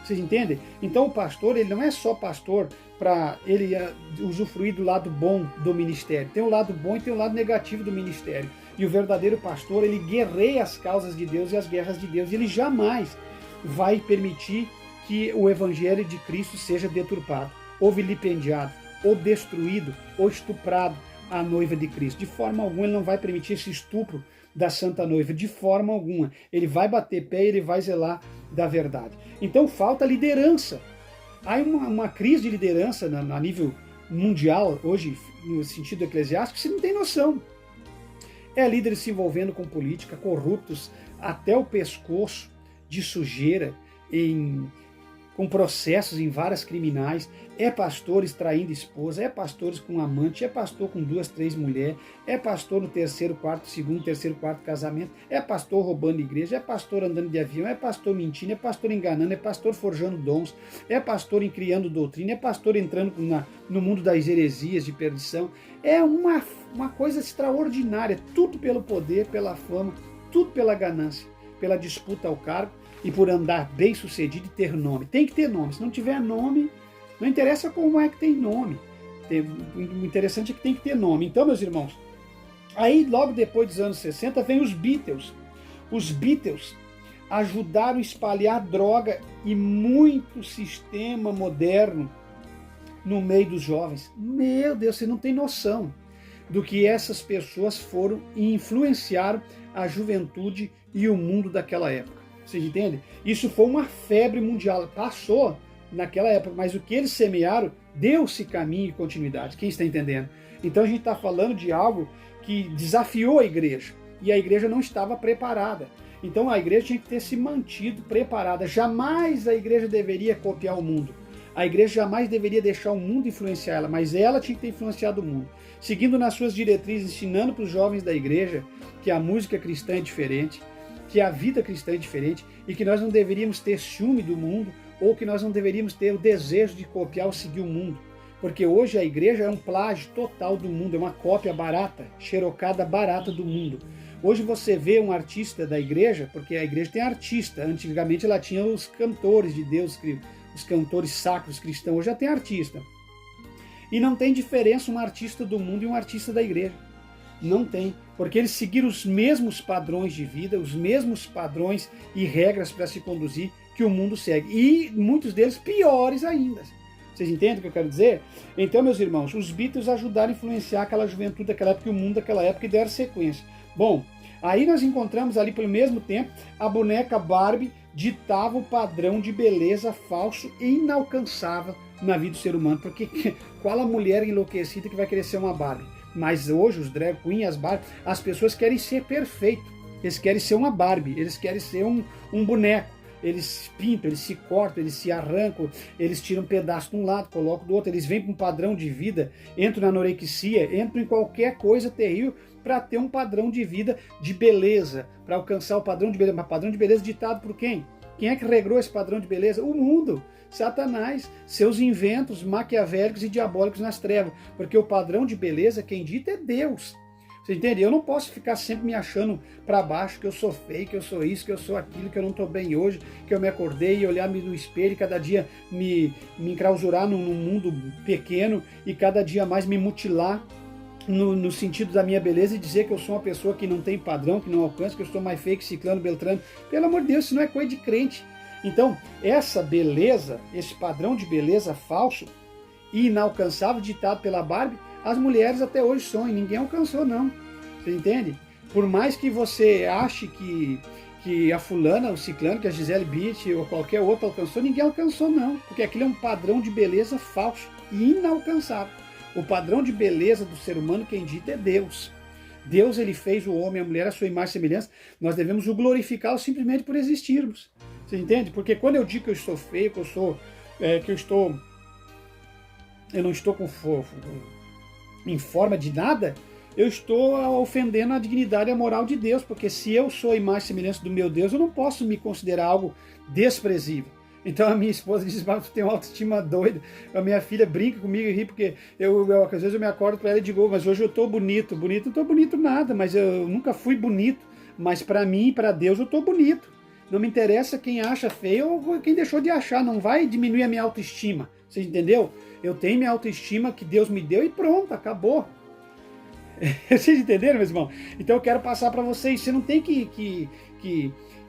Vocês entendem? Então o pastor, ele não é só pastor para ele usufruir do lado bom do ministério. Tem o lado bom e tem o lado negativo do ministério. E o verdadeiro pastor, ele guerreia as causas de Deus e as guerras de Deus. E ele jamais vai permitir que o evangelho de Cristo seja deturpado, ou vilipendiado, ou destruído, ou estuprado a noiva de Cristo. De forma alguma ele não vai permitir esse estupro da santa noiva, de forma alguma. Ele vai bater pé e ele vai zelar da verdade. Então falta liderança. Há uma crise de liderança a nível mundial, hoje, no sentido eclesiástico, você não tem noção. É líderes se envolvendo com política, corruptos até o pescoço, de sujeira, com processos em várias criminais, é pastores traindo esposa, é pastores com amante, é pastor com 2, 3 mulheres, é pastor no terceiro, quarto casamento, é pastor roubando igreja, é pastor andando de avião, é pastor mentindo, é pastor enganando, é pastor forjando dons, é pastor criando doutrina, é pastor entrando no mundo das heresias de perdição. É uma coisa extraordinária, tudo pelo poder, pela fama, tudo pela ganância, pela disputa ao cargo e por andar bem sucedido e ter nome. Tem que ter nome, se não tiver nome, não interessa como é que tem nome. O interessante é que tem que ter nome. Então, meus irmãos, aí logo depois dos anos 60 vem os Beatles. Os Beatles ajudaram a espalhar droga e muito sistema moderno no meio dos jovens. Meu Deus, você não tem noção do que essas pessoas foram e influenciaram a juventude e o mundo daquela época. Vocês entendem? Isso foi uma febre mundial. Passou naquela época, mas o que eles semearam deu-se caminho e continuidade. Quem está entendendo? Então a gente está falando de algo que desafiou a igreja. E a igreja não estava preparada. Então a igreja tinha que ter se mantido preparada. Jamais a igreja deveria copiar o mundo. A igreja jamais deveria deixar o mundo influenciar ela, mas ela tinha que ter influenciado o mundo. Seguindo nas suas diretrizes, ensinando para os jovens da igreja que a música cristã é diferente, que a vida cristã é diferente e que nós não deveríamos ter ciúme do mundo ou que nós não deveríamos ter o desejo de copiar ou seguir o mundo. Porque hoje a igreja é um plágio total do mundo, é uma cópia barata, xerocada barata do mundo. Hoje você vê um artista da igreja, porque a igreja tem artista, antigamente ela tinha os cantores de Deus, os cantores sacros cristãos, hoje já tem artista. E não tem diferença um artista do mundo e um artista da igreja. Não tem, porque eles seguiram os mesmos padrões de vida, os mesmos padrões e regras para se conduzir que o mundo segue. E muitos deles piores ainda. Vocês entendem o que eu quero dizer? Então, meus irmãos, os Beatles ajudaram a influenciar aquela juventude daquela época e o mundo daquela época e deram sequência. Bom, aí nós encontramos ali pelo mesmo tempo a boneca Barbie ditava o padrão de beleza falso e inalcançável na vida do ser humano, porque qual a mulher enlouquecida que vai querer ser uma Barbie? Mas hoje os drag queen, as Barbie, as pessoas querem ser perfeito, eles querem ser uma Barbie, eles querem ser um boneco. Eles pintam, eles se cortam, eles se arrancam, eles tiram um pedaço de um lado, colocam do outro, eles vêm para um padrão de vida, entram na anorexia, entram em qualquer coisa terrível para ter um padrão de vida de beleza, para alcançar o padrão de beleza. Mas padrão de beleza ditado por quem? Quem é que regrou esse padrão de beleza? O mundo, Satanás, seus inventos maquiavélicos e diabólicos nas trevas, porque o padrão de beleza, quem dita é Deus. Você entende? Eu não posso ficar sempre me achando para baixo, que eu sou feio, que eu sou isso, que eu sou aquilo, que eu não estou bem hoje, que eu me acordei e olhar no espelho e cada dia me enclausurar num mundo pequeno e cada dia mais me mutilar no sentido da minha beleza e dizer que eu sou uma pessoa que não tem padrão, que não alcança, que eu sou mais feio que ciclano, beltrano. Pelo amor de Deus, isso não é coisa de crente. Então, essa beleza, esse padrão de beleza falso e inalcançável ditado pela Barbie, as mulheres até hoje sonham, ninguém alcançou não, você entende? Por mais que você ache que a fulana, o ciclano, que a Gisele Bündchen ou qualquer outra alcançou, ninguém alcançou não, porque aquilo é um padrão de beleza falso e inalcançável. O padrão de beleza do ser humano, quem dita é Deus. Deus, ele fez o homem e a mulher à sua imagem e semelhança, nós devemos o glorificá-lo simplesmente por existirmos, você entende? Porque quando eu digo que eu estou feio, que eu não estou com fofo, em forma de nada, eu estou ofendendo a dignidade e a moral de Deus, porque se eu sou a imagem e semelhança do meu Deus, eu não posso me considerar algo desprezível. Então a minha esposa diz, mas tu tem uma autoestima doida, a minha filha brinca comigo e ri, porque às vezes eu me acordo para ela e digo, mas hoje eu estou bonito, não estou bonito nada, mas eu nunca fui bonito, mas para mim, para Deus, eu estou bonito. Não me interessa quem acha feio ou quem deixou de achar, não vai diminuir a minha autoestima, você entendeu? Eu tenho minha autoestima que Deus me deu e pronto, acabou. Vocês entenderam, meus irmãos? Então eu quero passar para vocês, você não tem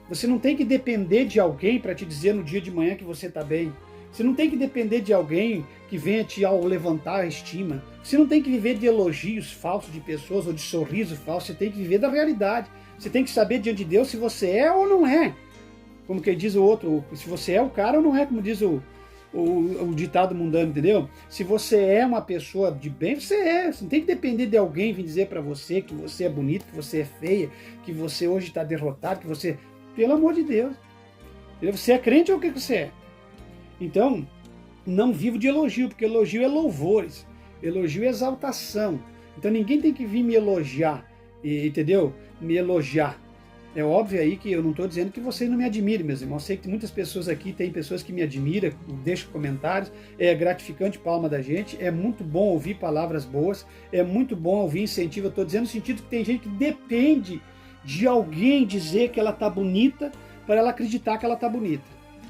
você não tem que depender de alguém para te dizer no dia de manhã que você está bem. Você não tem que depender de alguém que venha te levantar a estima. Você não tem que viver de elogios falsos de pessoas ou de sorriso falso, você tem que viver da realidade. Você tem que saber diante de Deus se você é ou não é. Como que diz o outro, se você é o cara ou não é, como diz o ditado mundano, entendeu? Se você é uma pessoa de bem, você é. Você não tem que depender de alguém vir dizer para você que você é bonito, que você é feia, que você hoje está derrotado, que você... Pelo amor de Deus. Você é crente ou o que você é? Então, não vivo de elogio, porque elogio é louvores. Elogio é exaltação. Então ninguém tem que vir me elogiar, entendeu? Me elogiar. É óbvio aí que eu não estou dizendo que vocês não me admirem, meus irmãos. Eu sei que muitas pessoas aqui, tem pessoas que me admiram, deixam comentários, é gratificante palma da gente, é muito bom ouvir palavras boas, é muito bom ouvir incentivo. Eu estou dizendo no sentido que tem gente que depende de alguém dizer que ela está bonita para ela acreditar que ela está bonita.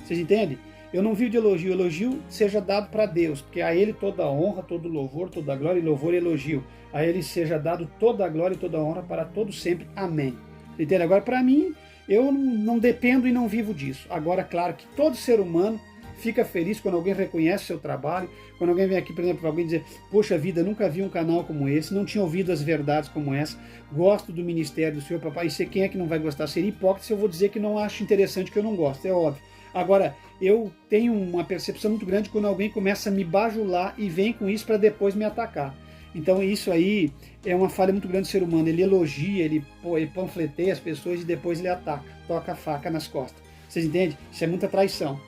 Vocês entendem? Eu não vivo de elogio. Elogio seja dado para Deus, porque a Ele toda a honra, todo louvor, toda a glória, e louvor e elogio. A Ele seja dado toda a glória e toda a honra para todos sempre. Amém. Entende? Agora, para mim, eu não dependo e não vivo disso. Agora, claro que todo ser humano fica feliz quando alguém reconhece o seu trabalho, quando alguém vem aqui, por exemplo, para alguém dizer, poxa vida, nunca vi um canal como esse, não tinha ouvido as verdades como essa, gosto do ministério do Senhor, papai, e sei quem é que não vai gostar. Seria hipócrita se eu vou dizer que não acho interessante, que eu não gosto, é óbvio. Agora, eu tenho uma percepção muito grande quando alguém começa a me bajular e vem com isso para depois me atacar. Então isso aí é uma falha muito grande do ser humano. Ele elogia, ele panfleteia as pessoas e depois ele ataca, toca a faca nas costas. Vocês entendem? Isso é muita traição.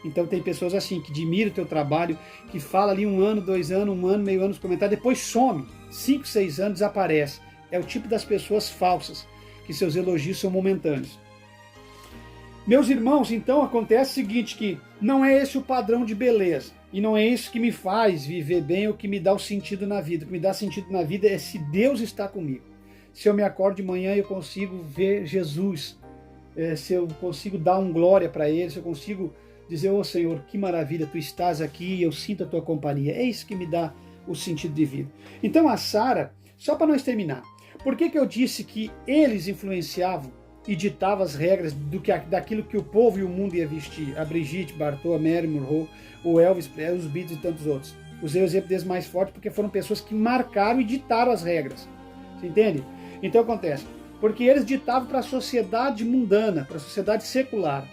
Então tem pessoas assim que admiram o teu trabalho, que fala ali 1 ano, 2 anos, 1 ano, meio ano nos comentários, depois some, 5, 6 anos desaparece. É o tipo das pessoas falsas, que seus elogios são momentâneos. Meus irmãos, então acontece o seguinte, que não é esse o padrão de beleza. E não é isso que me faz viver bem ou que me dá o sentido na vida. O que me dá sentido na vida é se Deus está comigo. Se eu me acordo de manhã e eu consigo ver Jesus. Se eu consigo dar glória para Ele. Se eu consigo dizer, ô Senhor, que maravilha, Tu estás aqui e eu sinto a Tua companhia. É isso que me dá o sentido de vida. Então a Sara, só para nós terminar. Por que eu disse que eles influenciavam e ditava as regras daquilo que o povo e o mundo ia vestir. A Brigitte Bardot, a Marilyn Monroe, o Elvis Presley, os Beatles e tantos outros. Usei o exemplo deles mais forte porque foram pessoas que marcaram e ditaram as regras. Você entende? Então acontece, porque eles ditavam para a sociedade mundana, para a sociedade secular.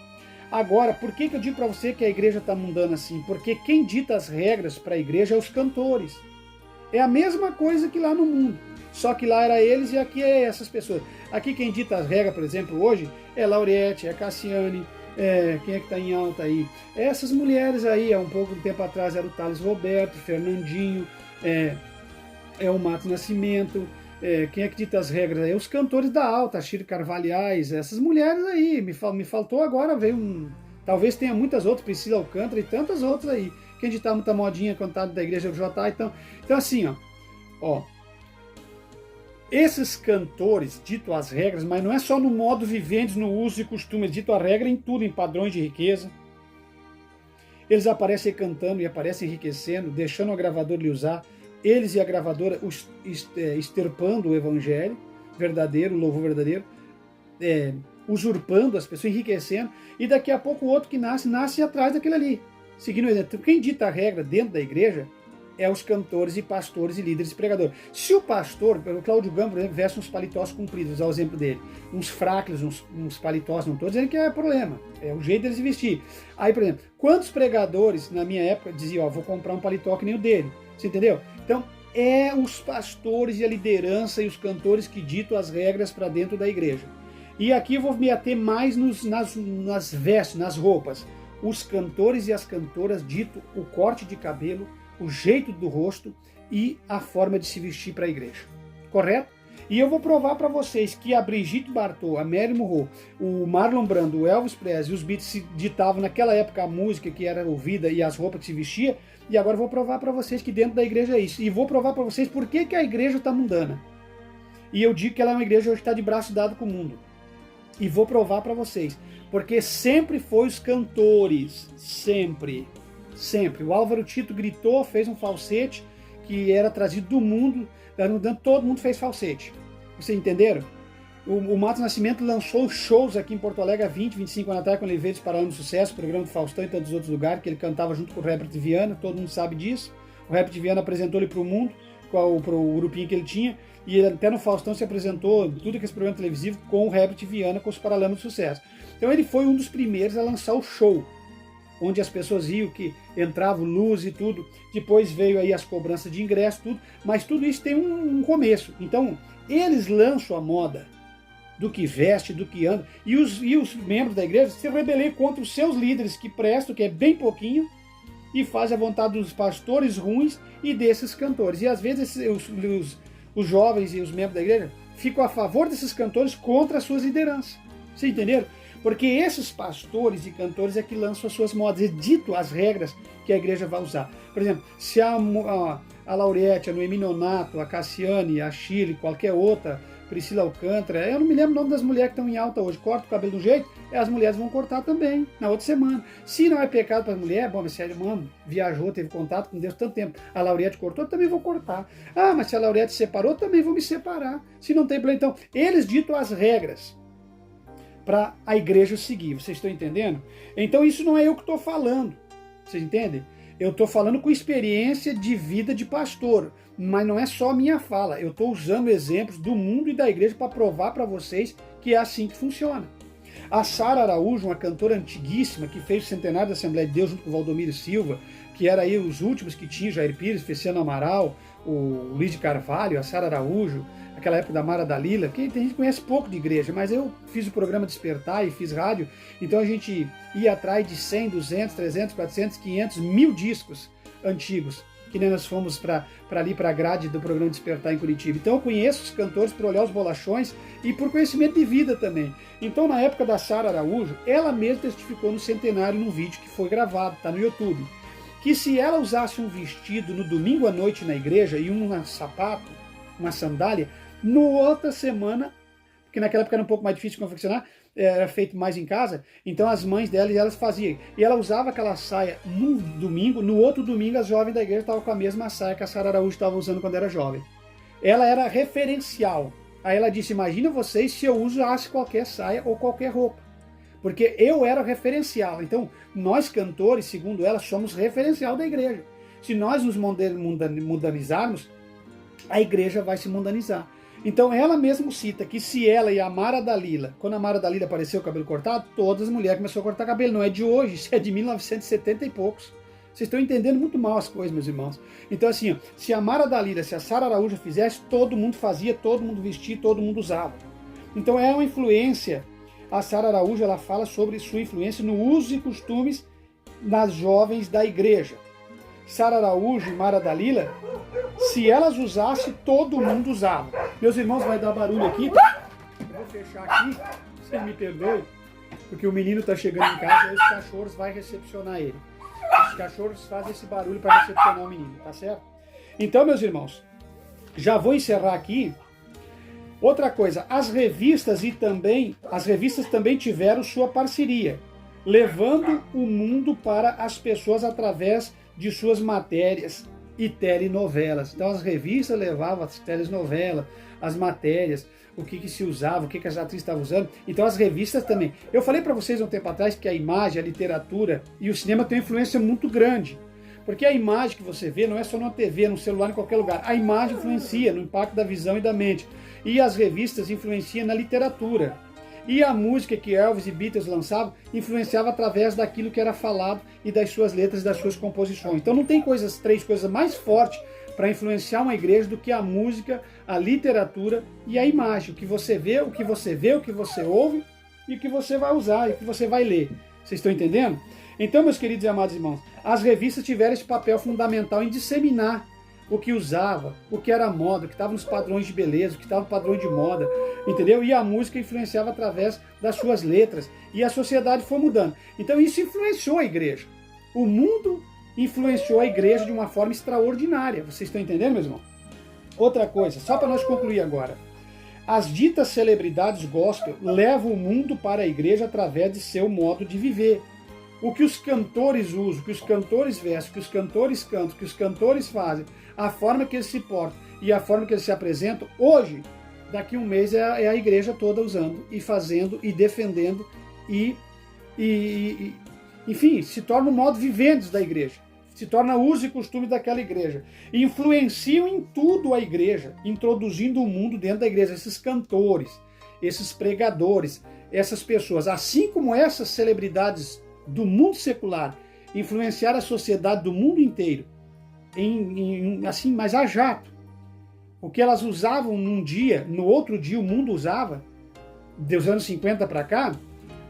Agora, por que eu digo para você que a igreja está mundana assim? Porque quem dita as regras para a igreja é os cantores. É a mesma coisa que lá no mundo, só que lá era eles e aqui é essas pessoas. Aqui quem dita as regras, por exemplo, hoje, é Laurete, é Cassiane, quem é que está em alta aí? Essas mulheres aí, há um pouco de tempo atrás era o Thales Roberto, Fernandinho, o Mato Nascimento, quem é que dita as regras aí? Os cantores da alta, Chiro Carvalhais, essas mulheres aí, me faltou agora, talvez tenha muitas outras, Priscila Alcântara e tantas outras aí. Quem ditava muita modinha, cantado da igreja do Jotá, então assim, ó, esses cantores ditam as regras, mas não é só no modo viventes, no uso e costume, eles ditam a regra em tudo, em padrões de riqueza. Eles aparecem cantando e aparecem enriquecendo, deixando a gravadora lhe usar, eles e a gravadora extirpando o evangelho verdadeiro, o louvor verdadeiro, usurpando as pessoas, enriquecendo, e daqui a pouco o outro que nasce atrás daquele ali. Seguindo o exemplo, quem dita a regra dentro da igreja é os cantores e pastores e líderes e pregadores. Se o pastor, o Cláudio Gama, por exemplo, veste uns paletós compridos, vou usar o exemplo dele, uns fracos, uns paletós, não estou dizendo que é problema, é o jeito deles vestir. Aí, por exemplo, quantos pregadores na minha época diziam, vou comprar um paletó que nem o dele, você entendeu? Então, é os pastores e a liderança e os cantores que ditam as regras para dentro da igreja. E aqui eu vou me ater mais nas vestes, nas roupas. Os cantores e as cantoras ditam o corte de cabelo, o jeito do rosto e a forma de se vestir para a igreja. Correto? E eu vou provar para vocês que a Brigitte Bardot, a Marilyn Monroe, o Marlon Brando, o Elvis Presley e os Beatles ditavam naquela época a música que era ouvida e as roupas que se vestia. E agora eu vou provar para vocês que dentro da igreja é isso. E vou provar para vocês por que a igreja está mundana. E eu digo que ela é uma igreja hoje que está de braço dado com o mundo. E vou provar para vocês. Porque sempre foi os cantores. Sempre. Sempre. O Álvaro Tito gritou, fez um falsete que era trazido do mundo. Todo mundo fez falsete. Vocês entenderam? O Mato Nascimento lançou shows aqui em Porto Alegre há 20, 25 anos atrás, quando ele veio disparar no Sucesso, programa do Faustão e tantos outros lugares, que ele cantava junto com o Herbert Viana, todo mundo sabe disso. O Herbert Viana apresentou ele para o mundo, para o grupinho que ele tinha, e ele, até no Faustão se apresentou, tudo que esse programa televisivo, com o Herbert Viana, com os Paralamas do Sucesso. Então ele foi um dos primeiros a lançar o show, onde as pessoas iam, que entrava luz e tudo, depois veio aí as cobranças de ingresso, tudo, mas tudo isso tem um começo. Então, eles lançam a moda do que veste, do que anda, e os membros da igreja se rebelem contra os seus líderes, que prestam, que é bem pouquinho, e fazem a vontade dos pastores ruins e desses cantores. E às vezes os jovens e os membros da igreja ficam a favor desses cantores contra as suas lideranças. Vocês entenderam? Porque esses pastores e cantores é que lançam as suas modas, e ditam as regras que a igreja vai usar. Por exemplo, se a Laurete, a Noemi Nonato, a Cassiane, a Chile, qualquer outra, Priscila Alcântara, eu não me lembro o nome das mulheres que estão em alta hoje, corta o cabelo de um jeito, as mulheres vão cortar também, na outra semana. Se não é pecado para as mulheres, bom, mas se a irmã viajou, teve contato com Deus tanto tempo, a Laurete cortou, também vou cortar. Ah, mas se a Laurete separou, também vou me separar. Se não tem problema, então, eles ditam as regras para a igreja seguir, vocês estão entendendo? Então isso não é eu que estou falando, vocês entendem? Eu estou falando com experiência de vida de pastor, mas não é só minha fala, eu estou usando exemplos do mundo e da igreja para provar para vocês que é assim que funciona. A Sara Araújo, uma cantora antiguíssima, que fez o centenário da Assembleia de Deus junto com o Valdomiro Silva, que era aí os últimos que tinha, Jair Pires, Feliciano Amaral, o Luiz de Carvalho, a Sara Araújo, aquela época da Mara Dalila, que tem gente que conhece pouco de igreja, mas eu fiz o programa Despertar e fiz rádio, então a gente ia atrás de 100, 200, 300, 400, 500, 1000 discos antigos, que nem nós fomos para ali para a grade do programa Despertar em Curitiba. Então eu conheço os cantores por olhar os bolachões e por conhecimento de vida também. Então na época da Sara Araújo, ela mesma testificou no centenário num vídeo que foi gravado, está no YouTube, que se ela usasse um vestido no domingo à noite na igreja e um sapato, uma sandália, no outra semana, porque naquela época era um pouco mais difícil de confeccionar, era feito mais em casa, então as mães dela, elas faziam. E ela usava aquela saia no domingo, no outro domingo as jovens da igreja estavam com a mesma saia que a Sara Araújo estava usando quando era jovem. Ela era referencial. Aí ela disse, imagina vocês se eu usasse qualquer saia ou qualquer roupa. Porque eu era o referencial. Então, nós cantores, segundo ela, somos referencial da igreja. Se nós nos mundanizarmos, a igreja vai se mundanizar. Então, ela mesmo cita que se ela e a Mara Dalila, quando a Mara Dalila apareceu o cabelo cortado, todas as mulheres começaram a cortar cabelo. Não é de hoje, isso é de 1970 e poucos. Vocês estão entendendo muito mal as coisas, meus irmãos. Então, assim, ó, se a Mara Dalila, se a Sara Araújo fizesse, todo mundo fazia, todo mundo vestia, todo mundo usava. Então, é uma influência. A Sara Araújo, ela fala sobre sua influência no uso e costumes das jovens da igreja. Sara Araújo e Mara Dalila, se elas usassem, todo mundo usava. Meus irmãos, vai dar barulho aqui. Eu vou fechar aqui, vocês me perdoem, porque o menino está chegando em casa e os cachorros vão recepcionar ele. Os cachorros fazem esse barulho para recepcionar o menino, tá certo? Então, meus irmãos, já vou encerrar aqui. Outra coisa, as revistas também tiveram sua parceria, levando o mundo para as pessoas através de suas matérias e telenovelas. Então as revistas levavam as telenovelas, as matérias, o que se usava, o que as atrizes estavam usando. Então as revistas também. Eu falei para vocês um tempo atrás que a imagem, a literatura e o cinema têm uma influência muito grande. Porque a imagem que você vê não é só na TV, no celular, em qualquer lugar. A imagem influencia no impacto da visão e da mente. E as revistas influenciam na literatura. E a música que Elvis e Beatles lançavam influenciava através daquilo que era falado e das suas letras, das suas composições. Então não tem três coisas mais fortes para influenciar uma igreja do que a música, a literatura e a imagem. O que você vê, o que você ouve e o que você vai usar e o que você vai ler. Vocês estão entendendo? Então, meus queridos e amados irmãos, as revistas tiveram esse papel fundamental em disseminar o que usava, o que era moda, o que estava nos padrões de beleza, o que estava no padrão de moda, entendeu? E a música influenciava através das suas letras. E a sociedade foi mudando. Então isso influenciou a igreja. O mundo influenciou a igreja de uma forma extraordinária. Vocês estão entendendo, meus irmãos? Outra coisa, só para nós concluir agora. As ditas celebridades gospel levam o mundo para a igreja através de seu modo de viver. O que os cantores usam, o que os cantores vestem, o que os cantores cantam, o que os cantores fazem, a forma que eles se portam e a forma que eles se apresentam, hoje, daqui a um mês, é a igreja toda usando e fazendo e defendendo enfim, se torna o modo vivendo da igreja, se torna uso e costume daquela igreja. Influenciam em tudo a igreja, introduzindo o mundo dentro da igreja, esses cantores, esses pregadores, essas pessoas, assim como essas celebridades do mundo secular influenciaram a sociedade do mundo inteiro, assim, mas a jato. O que elas usavam num dia, no outro dia o mundo usava, dos anos 50 para cá,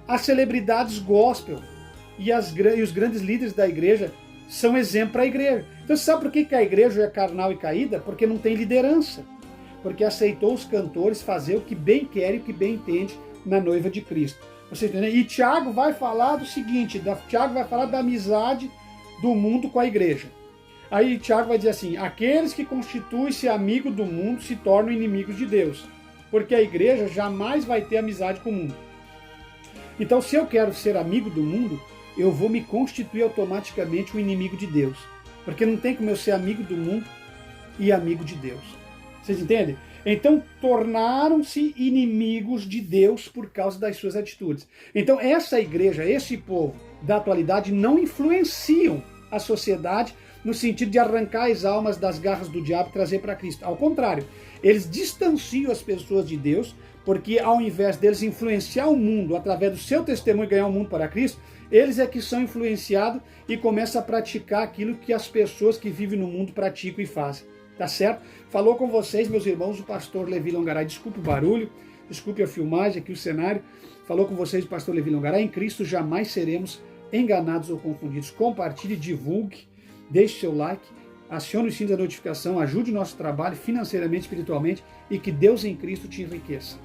as celebridades gospel e os grandes líderes da igreja são exemplo para a igreja. Então você sabe por que a igreja é carnal e caída? Porque não tem liderança. Porque aceitou os cantores fazer o que bem quer e o que bem entende na noiva de Cristo. Você entendeu? E Tiago vai falar do seguinte, Tiago vai falar da amizade do mundo com a igreja. Aí Tiago vai dizer assim, aqueles que constituem-se amigo do mundo se tornam inimigos de Deus, porque a igreja jamais vai ter amizade com o mundo. Então, se eu quero ser amigo do mundo, eu vou me constituir automaticamente um inimigo de Deus, porque não tem como eu ser amigo do mundo e amigo de Deus. Vocês entendem? Então, tornaram-se inimigos de Deus por causa das suas atitudes. Então, essa igreja, esse povo da atualidade não influenciam a sociedade no sentido de arrancar as almas das garras do diabo e trazer para Cristo. Ao contrário, eles distanciam as pessoas de Deus, porque ao invés deles influenciar o mundo através do seu testemunho e ganhar o mundo para Cristo, eles é que são influenciados e começam a praticar aquilo que as pessoas que vivem no mundo praticam e fazem. Tá certo? Falou com vocês, meus irmãos, o pastor Levi Longaray. Desculpe o barulho, desculpe a filmagem aqui, o cenário. Falou com vocês o pastor Levi Longaray. Em Cristo jamais seremos enganados ou confundidos. Compartilhe, divulgue, deixe seu like, acione o sininho da notificação, ajude o nosso trabalho financeiramente, espiritualmente e que Deus em Cristo te enriqueça.